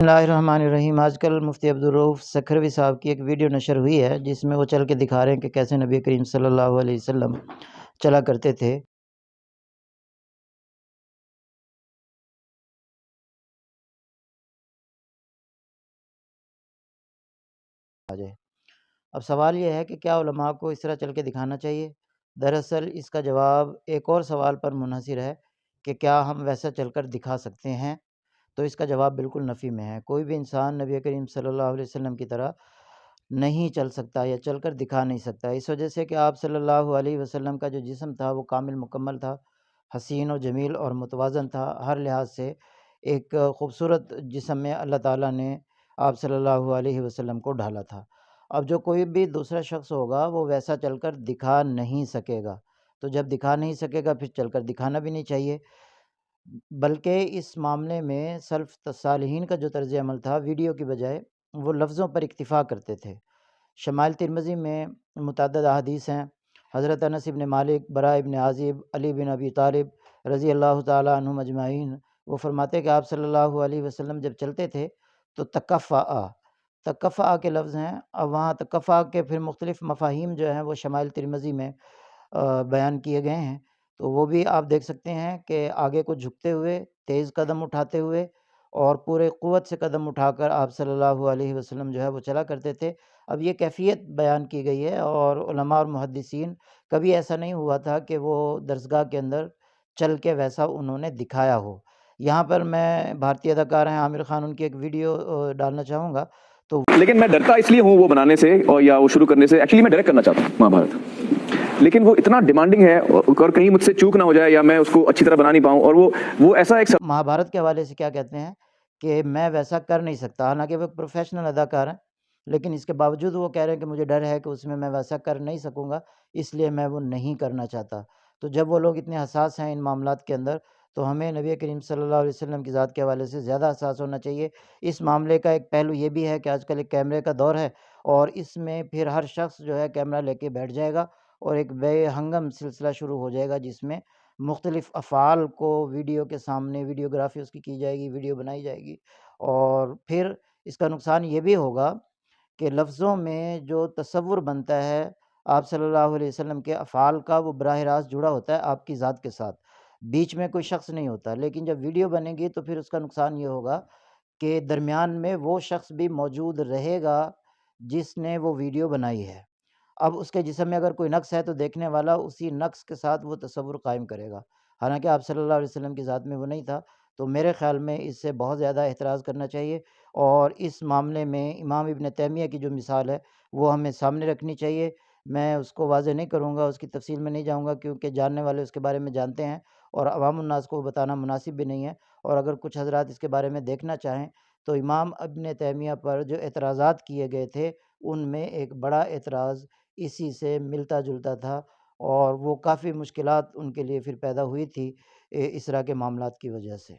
بسم اللہ الرحمن الرحیم۔ آج کل مفتی عبدالرؤف سکھروی صاحب کی ایک ویڈیو نشر ہوئی ہے جس میں وہ چل کے دکھا رہے ہیں کہ کیسے نبی کریم صلی اللہ علیہ وسلم چلا کرتے تھے۔ اب سوال یہ ہے کہ کیا علماء کو اس طرح چل کے دکھانا چاہیے؟ دراصل اس کا جواب ایک اور سوال پر منحصر ہے کہ کیا ہم ویسا چل کر دکھا سکتے ہیں؟ تو اس کا جواب بالکل نفی میں ہے۔ کوئی بھی انسان نبی کریم صلی اللہ علیہ وسلم کی طرح نہیں چل سکتا یا چل کر دکھا نہیں سکتا، اس وجہ سے کہ آپ صلی اللہ علیہ وسلم کا جو جسم تھا وہ کامل مکمل تھا، حسین و جمیل اور متوازن تھا، ہر لحاظ سے ایک خوبصورت جسم میں اللہ تعالیٰ نے آپ صلی اللہ علیہ وسلم کو ڈھالا تھا۔ اب جو کوئی بھی دوسرا شخص ہوگا وہ ویسا چل کر دکھا نہیں سکے گا، تو جب دکھا نہیں سکے گا پھر چل کر دکھانا بھی نہیں چاہیے، بلکہ اس معاملے میں سلف صالحین کا جو طرز عمل تھا ویڈیو کی بجائے وہ لفظوں پر اکتفا کرتے تھے۔ شمائل ترمذی میں متعدد احادیث ہیں۔ حضرت انس بن مالک، براء بن عازب، علی بن ابی طالب رضی اللہ تعالیٰ عنہم اجمعین، وہ فرماتے ہیں کہ آپ صلی اللہ علیہ وسلم جب چلتے تھے تو تکفع کے لفظ ہیں، اب وہاں تکفع کے پھر مختلف مفاہیم جو ہیں وہ شمائل ترمذی میں بیان کیے گئے ہیں، تو وہ بھی آپ دیکھ سکتے ہیں کہ آگے کو جھکتے ہوئے، تیز قدم اٹھاتے ہوئے اور پورے قوت سے قدم اٹھا کر آپ صلی اللہ علیہ وسلم جو ہے وہ چلا کرتے تھے۔ اب یہ کیفیت بیان کی گئی ہے، اور علماء اور محدثین کبھی ایسا نہیں ہوا تھا کہ وہ درسگاہ کے اندر چل کے ویسا انہوں نے دکھایا ہو۔ یہاں پر میں بھارتی اداکار ہیں عامر خان، ان کی ایک ویڈیو ڈالنا چاہوں گا۔ تو لیکن میں ڈرتا اس لیے ہوں وہ بنانے سے اور یا وہ شروع کرنے سے، ایکچولی میں ڈائریکٹ کرنا چاہتا ہوں مہابھارت، لیکن وہ اتنا ڈیمانڈنگ ہے اور کہیں مجھ سے چوک نہ ہو جائے یا میں اس کو اچھی طرح بنا نہیں پاؤں، اور وہ ایسا ایک مہابھارت کے حوالے سے کیا کہتے ہیں کہ میں ویسا کر نہیں سکتا، حالانکہ وہ ایک پروفیشنل اداکار ہیں، لیکن اس کے باوجود وہ کہہ رہے ہیں کہ مجھے ڈر ہے کہ اس میں ویسا کر نہیں سکوں گا، اس لیے میں وہ نہیں کرنا چاہتا۔ تو جب وہ لوگ اتنے حساس ہیں ان معاملات کے اندر، تو ہمیں نبی کریم صلی اللہ علیہ وسلم کی ذات کے حوالے سے زیادہ حساس ہونا چاہیے۔ اس معاملے کا ایک پہلو یہ بھی ہے کہ آج کل ایک کیمرے کا دور ہے، اور اس میں پھر ہر شخص جو ہے کیمرہ لے کے بیٹھ جائے گا اور ایک بے ہنگم سلسلہ شروع ہو جائے گا جس میں مختلف افعال کو ویڈیو کے سامنے ویڈیوگرافی اس کی جائے گی، ویڈیو بنائی جائے گی، اور پھر اس کا نقصان یہ بھی ہوگا کہ لفظوں میں جو تصور بنتا ہے آپ صلی اللہ علیہ وسلم کے افعال کا، وہ براہ راست جڑا ہوتا ہے آپ کی ذات کے ساتھ، بیچ میں کوئی شخص نہیں ہوتا، لیکن جب ویڈیو بنے گی تو پھر اس کا نقصان یہ ہوگا کہ درمیان میں وہ شخص بھی موجود رہے گا جس نے وہ ویڈیو بنائی ہے۔ اب اس کے جسم میں اگر کوئی نقص ہے تو دیکھنے والا اسی نقص کے ساتھ وہ تصور قائم کرے گا، حالانکہ آپ صلی اللہ علیہ وسلم کی ذات میں وہ نہیں تھا۔ تو میرے خیال میں اس سے بہت زیادہ احتراز کرنا چاہیے، اور اس معاملے میں امام ابن تیمیہ کی جو مثال ہے وہ ہمیں سامنے رکھنی چاہیے۔ میں اس کو واضح نہیں کروں گا، اس کی تفصیل میں نہیں جاؤں گا، کیونکہ جاننے والے اس کے بارے میں جانتے ہیں اور عوام الناس کو بتانا مناسب بھی نہیں ہے، اور اگر کچھ حضرات اس کے بارے میں دیکھنا چاہیں تو امام ابن تیمیہ پر جو اعتراضات کیے گئے تھے ان میں ایک بڑا اعتراض اسی سے ملتا جلتا تھا، اور وہ کافی مشکلات ان کے لیے پھر پیدا ہوئی تھی اس طرح کے معاملات کی وجہ سے۔